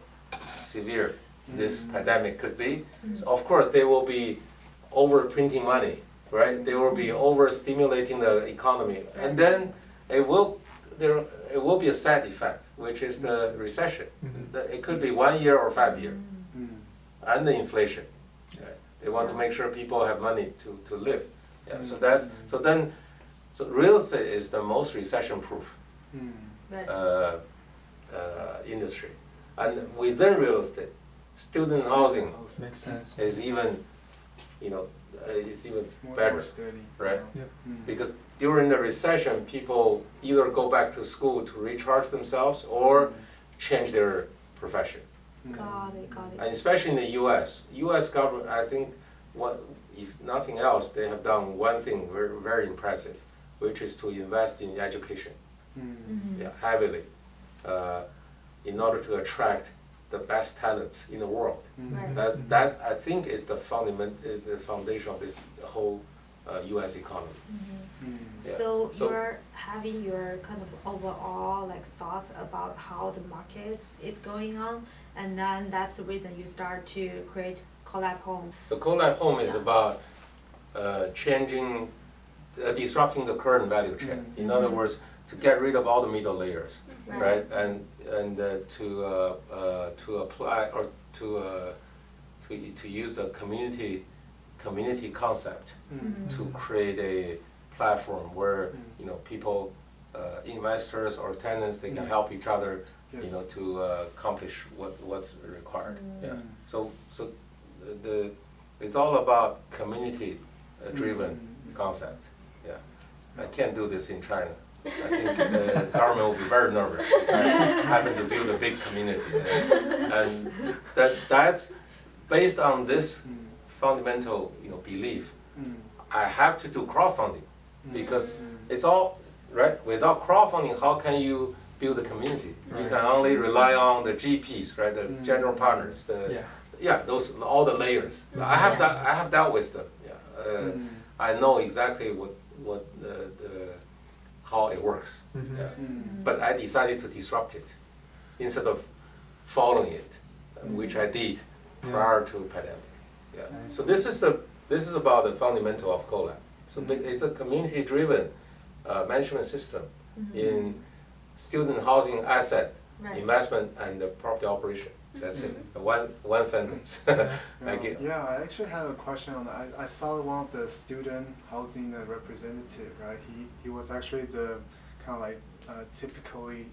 severe this pandemic could be. Of course, they will be over-printing money, right? They will be over-stimulating the economy, and then it will be a sad effect, which is the recession. It could be 1 year or 5 years, and the inflation. Right? They want to make sure people have money to live. Yeah. So real estate is the most recession-proof industry, and within real estate, student housing makes sense. is even, it's even better, right? Yep. Because during the recession, people either go back to school to recharge themselves or change their profession. Got it. And especially in the U.S. U.S. government, I think, if nothing else, they have done one thing very, very impressive, which is to invest in education, heavily, in order to attract the best talents in the world. That's I think is the foundation of this whole U.S. economy. Yeah. So you're having your kind of overall thoughts about how the market is going on, and then that's the reason you start to create Collab Home. So Collab Home is about disrupting the current value chain. In other words, to get rid of all the middle layers, right? And to apply or to use the community concept to create a platform where people, investors or tenants, they can help each other, to accomplish what's required. Yeah. So it's all about community driven concept. Yeah. I can't do this in China. I think the government will be very nervous if I happen to build a big community. And that's based on this fundamental belief. I have to do crowdfunding because it's all right. Without crowdfunding, how can you build a community? You can only rely on the GPs, right? The general partners, those all the layers. I have that wisdom. Yeah, I know exactly what how it works. Yeah. But I decided to disrupt it instead of following it, which I did prior to pandemic. Yeah. So this is about the fundamental of Collab. So it's a community-driven management system in student housing asset investment and the property operation. That's it. One sentence. I actually have a question on that. I saw one of the student housing representative, right? He was actually the kind of like typically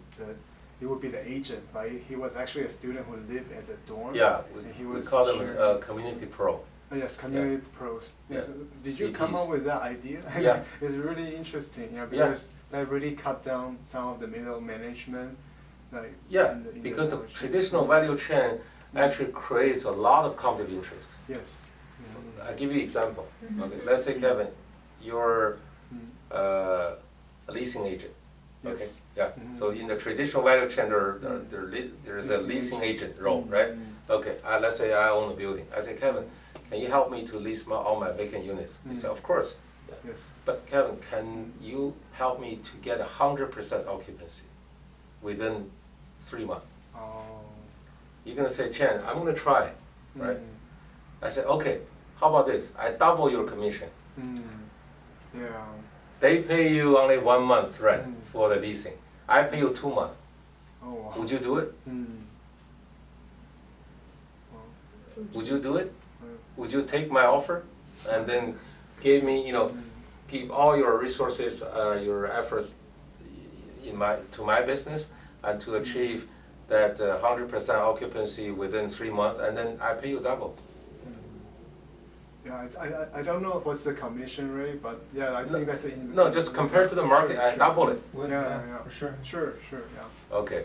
he would be the agent, but he was actually a student who lived at the dorm. Yeah, we call them sharing. community pro. Oh, yes, community pros. Yeah. So did you come up with that idea? Yeah. It's really interesting, because that really cut down some of the middle management. Because the traditional value chain actually creates a lot of conflict of interest. Yes. I'll give you an example. Okay, let's say Kevin, you're a leasing agent. Okay. Yes. Yeah. So in the traditional value chain, there is a leasing agent role, right? Okay. Let's say I own a building. I say, Kevin, can you help me to lease all my vacant units? He said, of course. Yeah. Yes. But Kevin, can you help me to get 100% occupancy within 3 months? Oh. You're gonna say, Qian, I'm gonna try, right? I said, okay. How about this? I double your commission. Yeah. They pay you only 1 month's rent for the leasing. I pay you 2 months. Oh. Wow. Would you do it? Would you do it? Would you take my offer and then give me, give all your resources, your efforts to my business and to achieve that 100% occupancy within 3 months, and then I pay you double? Yeah, I don't know what's the commission rate, but I think that's No, just compared to the market, I double it. Yeah, for sure. Sure, yeah. Okay.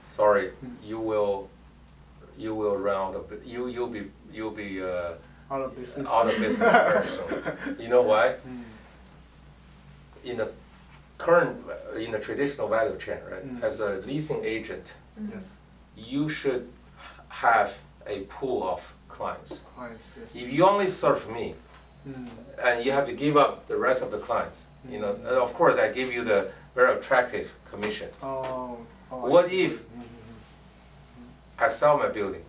Sorry, you will run out of you'll be Out of business. out of business very soon. You know why? In the traditional value chain, right? As a leasing agent, Yes. you should have a pool of clients. Clients, yes. If you only serve me, and you have to give up the rest of the clients, of course I give you the very attractive commission. Oh. What if I sell my building,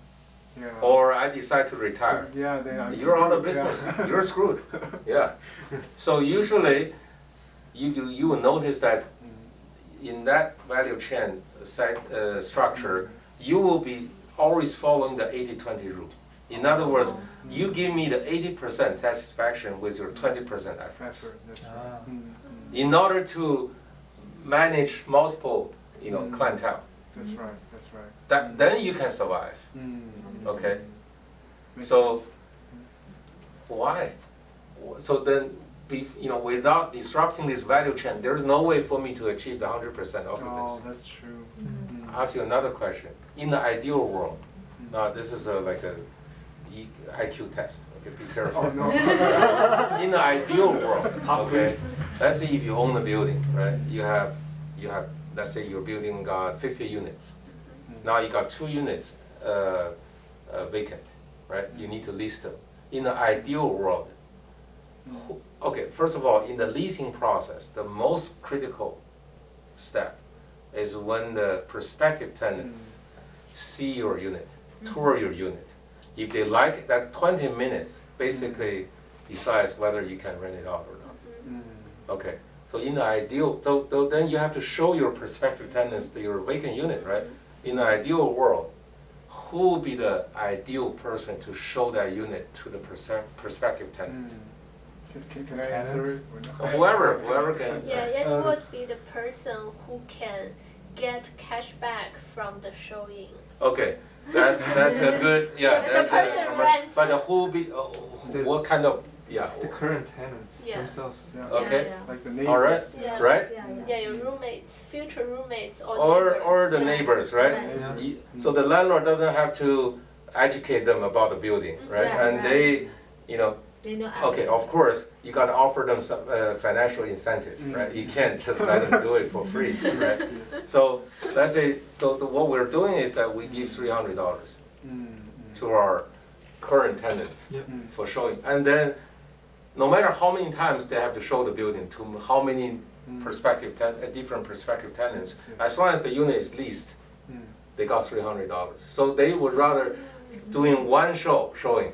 or I decide to retire? Then You're out of business. You're screwed. Yeah. So usually, you will notice that in that value chain structure, you will be always following the 80-20 rule. In other words, you give me the 80% satisfaction with your 20% efforts. That's right. In order to manage multiple, clientele. That's right. Then you can survive. Okay. Makes So sense. why? So then, without disrupting this value chain, there is no way for me to achieve the 100% occupancy. Oh, that's true. I'll ask you another question. In the ideal world, now this is like a IQ test. Okay, be careful. Oh no. In the ideal world, okay, let's say if you own a building, right? You have, let's say your building got 50 units. Now you got 2 units vacant, right? You need to lease them. In the ideal world, okay, first of all, in the leasing process, the most critical step is when the prospective tenants see your unit, tour your unit. If they like that 20 minutes, basically decides whether you can rent it out or not. Okay, so in the ideal, so then you have to show your prospective tenants your vacant unit, right? In the ideal world, who would be the ideal person to show that unit to the prospective tenant? Can I answer it? Whoever can. Yeah, it would be the person who can get cash back from the showing. Okay, that's a good The person rents. But who be what kind of The current tenants themselves. Okay. Like the neighbors. All right. Yeah. Right? Yeah, your roommates, future roommates, Or the neighbors, right? Yeah. So the landlord doesn't have to educate them about the building, right? And they, They know Okay, of course, you got to offer them some financial incentive, right? You can't just let them do it for free, right? Yes. So let's say, what we're doing is that we give $300 to our current tenants Yep. for showing, and then no matter how many times they have to show the building to how many different prospective tenants, as long as the unit is leased, they got $300. So they would rather doing one showing.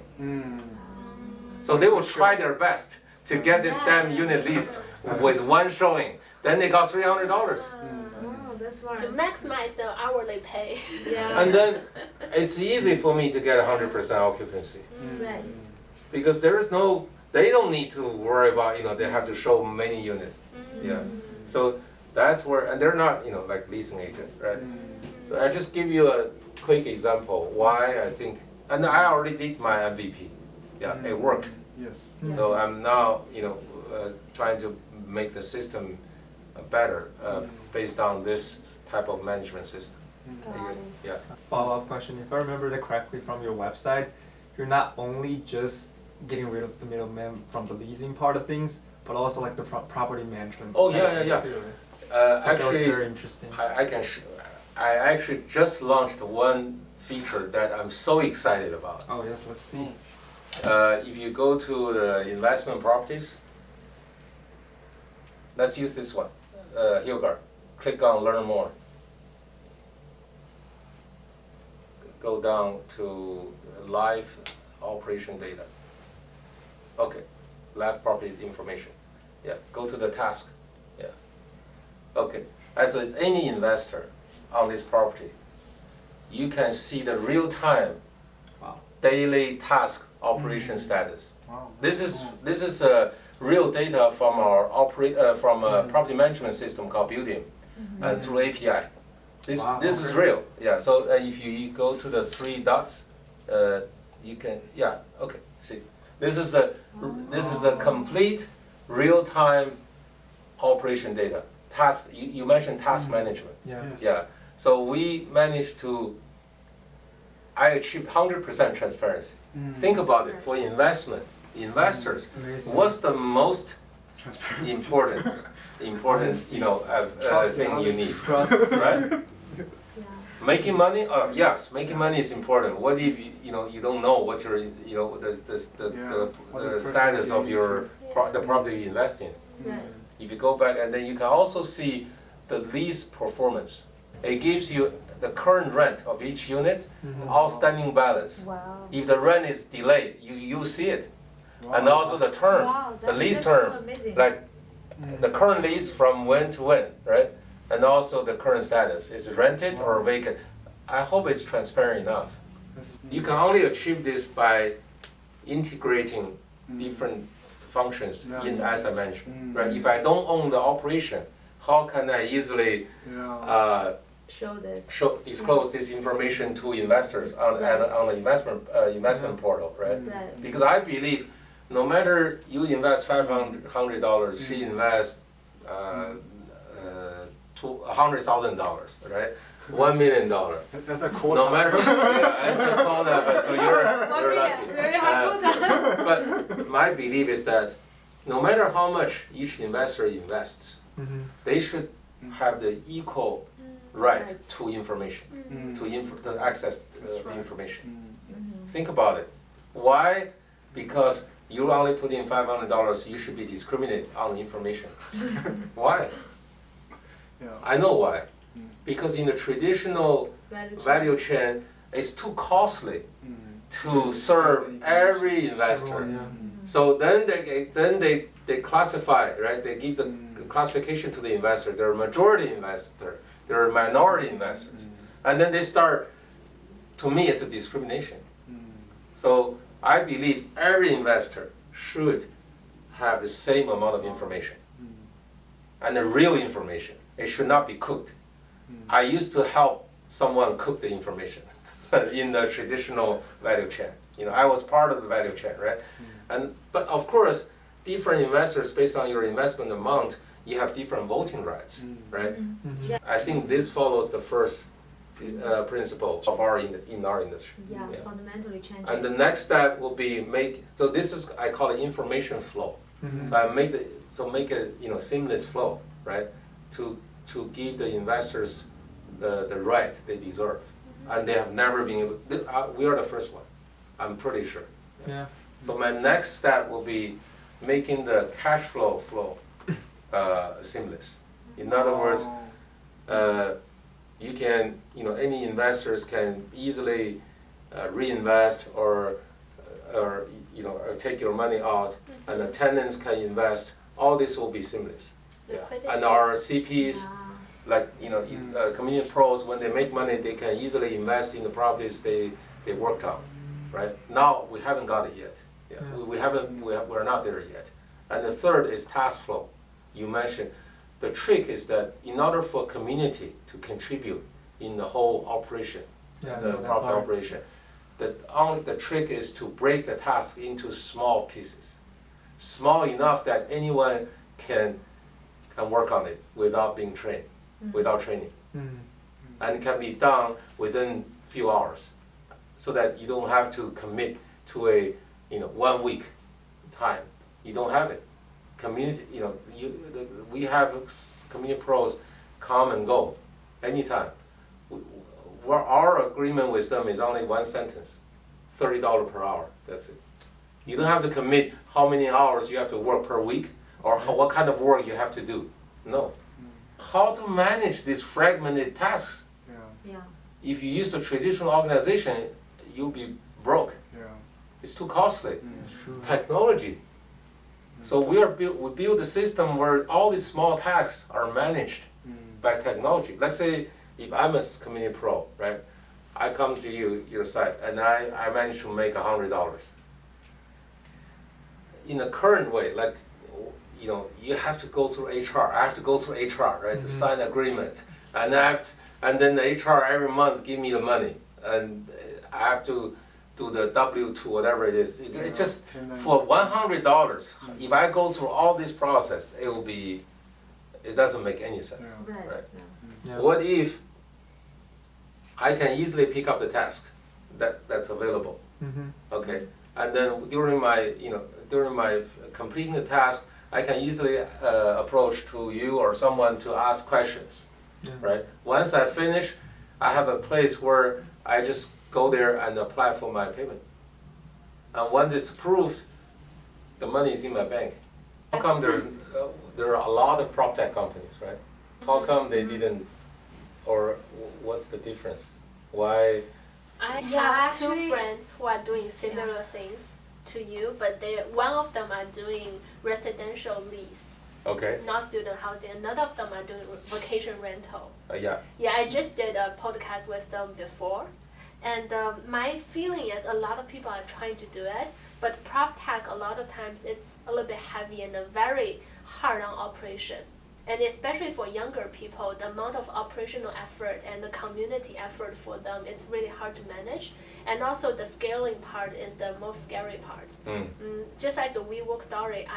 So they will try their best to get this damn unit leased with one showing. Then they got $300. Oh, that's smart. To maximize the hourly pay. Yeah. And then it's easy for me to get 100% occupancy. Right. Because they don't need to worry about, they have to show many units. Yeah. So that's where, and they're not, like leasing agent, right? So I just give you a quick example why I think, and I already did my MVP. Yeah, it worked. Yes. So I'm now, trying to make the system better based on this type of management system. Got it. Yeah. Follow-up question, if I remember that correctly from your website, you're not only just getting rid of the middleman from the leasing part of things, but also like the property management. Oh, side yeah, of things yeah, too, right? yeah. That was Actually, very interesting. I actually just launched one feature that I'm so excited about. Oh yes, let's see. If you go to the investment properties, let's use this one, Hilgard. Click on Learn More. Go down to live operation data. Okay, live property information. Yeah, go to the task. Yeah. Okay, as any investor on this property, you can see the real-time Wow. daily task operation status. Wow. This is real data from our property management system called Building, and through API. Wow, This is okay. real. Yeah. So if you go to the three dots, you can okay. See, this is the complete real time operation data. Task. You mentioned task management. Yeah. Yes. Yeah. So we managed to. I achieved 100% transparency. Think about it. For investors, It's amazing. what's the most Transparency. important Honesty. Trust, thing you honesty. need, Trust. right? Yeah. Making money? Yes, making money is important. What if you don't know what your the status of your the property you invest in? Right. If you go back, and then you can also see the lease performance. It gives you the current rent of each unit, outstanding balance. Wow. If the rent is delayed, you see it, Wow. and also the term, Wow, the lease that's term, so amazing. like the current lease from when to when, right? And also the current status, is it rented or vacant? I hope it's transparent enough. You can only achieve this by integrating different functions in asset management, right? If I don't own the operation, how can I easily Show this. disclose this information to investors on the investment portal, right? Right. Because I believe no matter you invest $500, she invests $100,000, right? $1 million. That's a quota. No matter, yeah, it's a quota, but so you're lucky. Very high quota. But my belief is that no matter how much each investor invests, they should have the equal right to information, to access the information. Think about it. Why? Because you only put in $500, you should be discriminated on the information. Why? Yeah. I know why. Because in the traditional value chain, it's too costly to serve every investor. So then they classify, right? They give the classification to the investor. They're a majority investor. They're minority investors. And then they start, to me, it's a discrimination. So I believe every investor should have the same amount of information. And the real information. It should not be cooked. I used to help someone cook the information in the traditional value chain. I was part of the value chain, right? But of course, different investors, based on your investment amount, you have different voting rights, right? I think this follows the first principle of our in our industry. Yeah, fundamentally changing. And the next step will be so this is, I call it information flow. So I make a seamless flow, right? To give the investors the right they deserve, and they have never been able. We are the first one, I'm pretty sure. Yeah. So my next step will be making the cash flow seamless. In other words, you can, any investors can easily reinvest or take your money out, and the tenants can invest. All this will be seamless. Yeah. And our CPs, like community pros, when they make money, they can easily invest in the properties they worked on, right? Now we haven't got it yet. Yeah. We're not there yet. And the third is task flow. You mentioned. The trick is that in order for community to contribute in the whole operation, the property operation, the trick is to break the task into small pieces, small enough that anyone can work on it without being trained, without training, and it can be done within few hours, so that you don't have to commit to a 1 week time. You don't have it. Community, we have community pros come and go anytime. Our agreement with them is only one sentence, $30 per hour. That's it. You don't have to commit how many hours you have to work per week or what kind of work you have to do. No. How to manage these fragmented tasks? Yeah. If you use the traditional organization, you'll be broke. Yeah. It's too costly. True. Technology. So we build a system where all these small tasks are managed by technology. Let's say if I'm a community pro, right? I come to your site, and I manage to make $100. In the current way, like you have to go through HR. I have to go through HR, right, to sign an agreement, and and then the HR every month give me the money, and I have to do the W-2, whatever it is. It's just for $100. If I go through all this process, it doesn't make any sense, right? Yeah. What if I can easily pick up the task that's available? Okay, and then during my completing the task, I can easily approach to you or someone to ask questions, right? Once I finish, I have a place where I just go there and apply for my payment. And once it's approved, the money is in my bank. How come there are a lot of Proptech companies, right? How come they didn't, or what's the difference? Why? I Yeah, have two friends who are doing similar things to you, but one of them are doing residential lease, Okay. not student housing. Another of them are doing vacation rental. Yeah. Yeah, I just did a podcast with them before, and my feeling is a lot of people are trying to do it, but PropTech a lot of times it's a little bit heavy and very hard on operation. And especially for younger people, the amount of operational effort and the community effort for them, it's really hard to manage. And also the scaling part is the most scary part. Just like the WeWork story,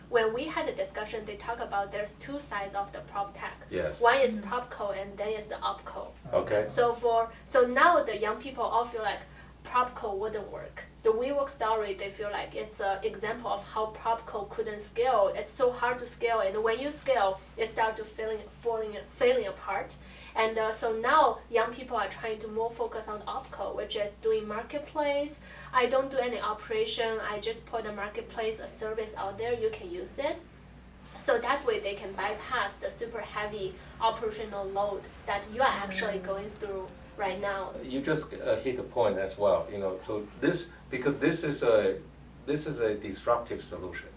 when we had a discussion, they talk about there's two sides of the PropTech. Yes. One is PropCo and then is the OpCo. Okay. So now the young people all feel like PropCo wouldn't work. The WeWork story, they feel like it's an example of how PropCo couldn't scale. It's so hard to scale, and when you scale, it starts to failing apart. And so now young people are trying to more focus on OpCo, which is doing marketplace. I don't do any operation. I just put a marketplace, a service out there. You can use it. So that way they can bypass the super heavy operational load that you are actually going through right now. You just hit a point as well. So because this is a disruptive solution.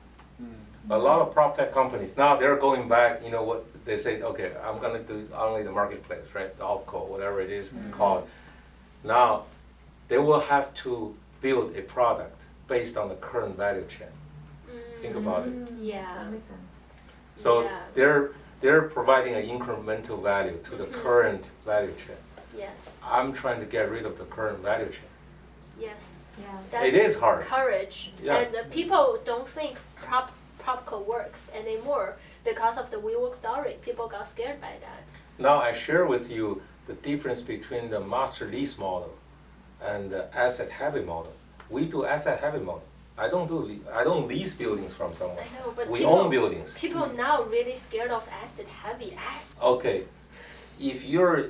A lot of PropTech companies now they're going back. What they say? Okay, I'm gonna do only the marketplace, right? The OpCo, whatever it is called. Now, they will have to build a product based on the current value chain. Think about it. Yeah. That makes sense. So they're providing an incremental value to the current value chain. Yes. I'm trying to get rid of the current value chain. Yes. Yeah. That's It is hard. Courage. Yeah. And people don't think PropCo works anymore because of the WeWork story. People got scared by that. Now I share with you the difference between the master lease model and the asset heavy model. We do asset heavy model. I don't lease buildings from someone. I know, but We own buildings. people now really scared of asset heavy. Okay, if you're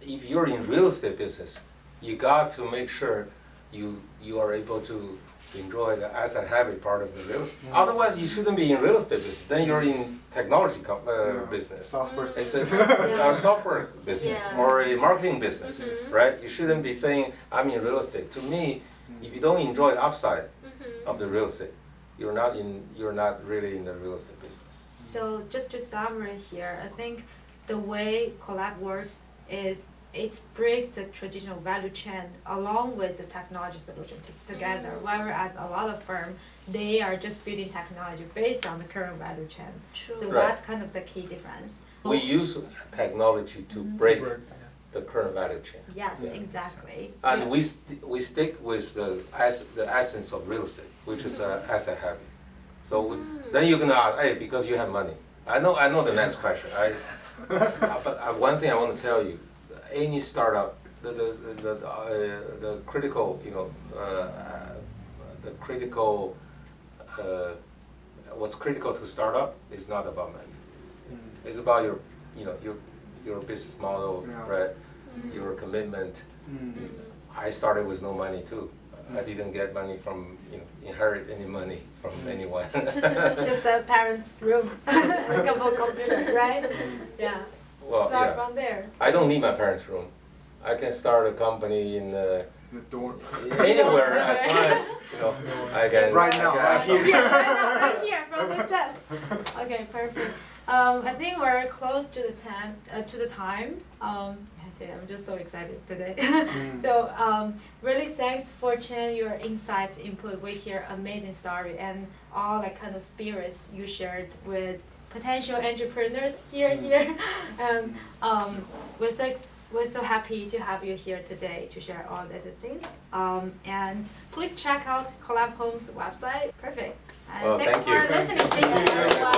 in real estate business, you got to make sure you are able to enjoy the asset heavy part of the real estate. Otherwise, you shouldn't be in real estate business. Then you're in technology business. Software. It's a software business Yeah. or a marketing business, right? You shouldn't be saying I'm in real estate. To me, if you don't enjoy the upside of the real estate, you're not really in the real estate business. So just to summarize here, I think the way Collab works is it breaks the traditional value chain along with the technology solution together. Whereas a lot of firms, they are just building technology based on the current value chain. True. So Right. that's kind of the key difference. We use technology to break the current value chain. Yes, Yeah. exactly. And we stick with the essence of real estate, which is asset heavy. So then you're gonna ask, hey, because you have money. I know the next question. But one thing I want to tell you, any startup, the critical, what's critical to startup is not about money. It's about your business model, Yeah. right? Your commitment. I started with no money too. I didn't get money from inherit any money from anyone. Just the parents' room, a couple computers, right? Yeah. Well, Start yeah. from there. I don't need my parents' room. I can start a company in The dorm. anywhere as long as I can. Right now, I can right have some- Here, right here, from this desk. Okay, perfect. I think we're close to the time. I'm just so excited today. So really thanks for Qian, your insights, input. We hear amazing story and all that kind of spirits you shared with potential entrepreneurs here. And we're so happy to have you here today to share all these things. And please check out Collab Home's website. Perfect. And Well, thanks thank for you. listening. Thank you, everyone.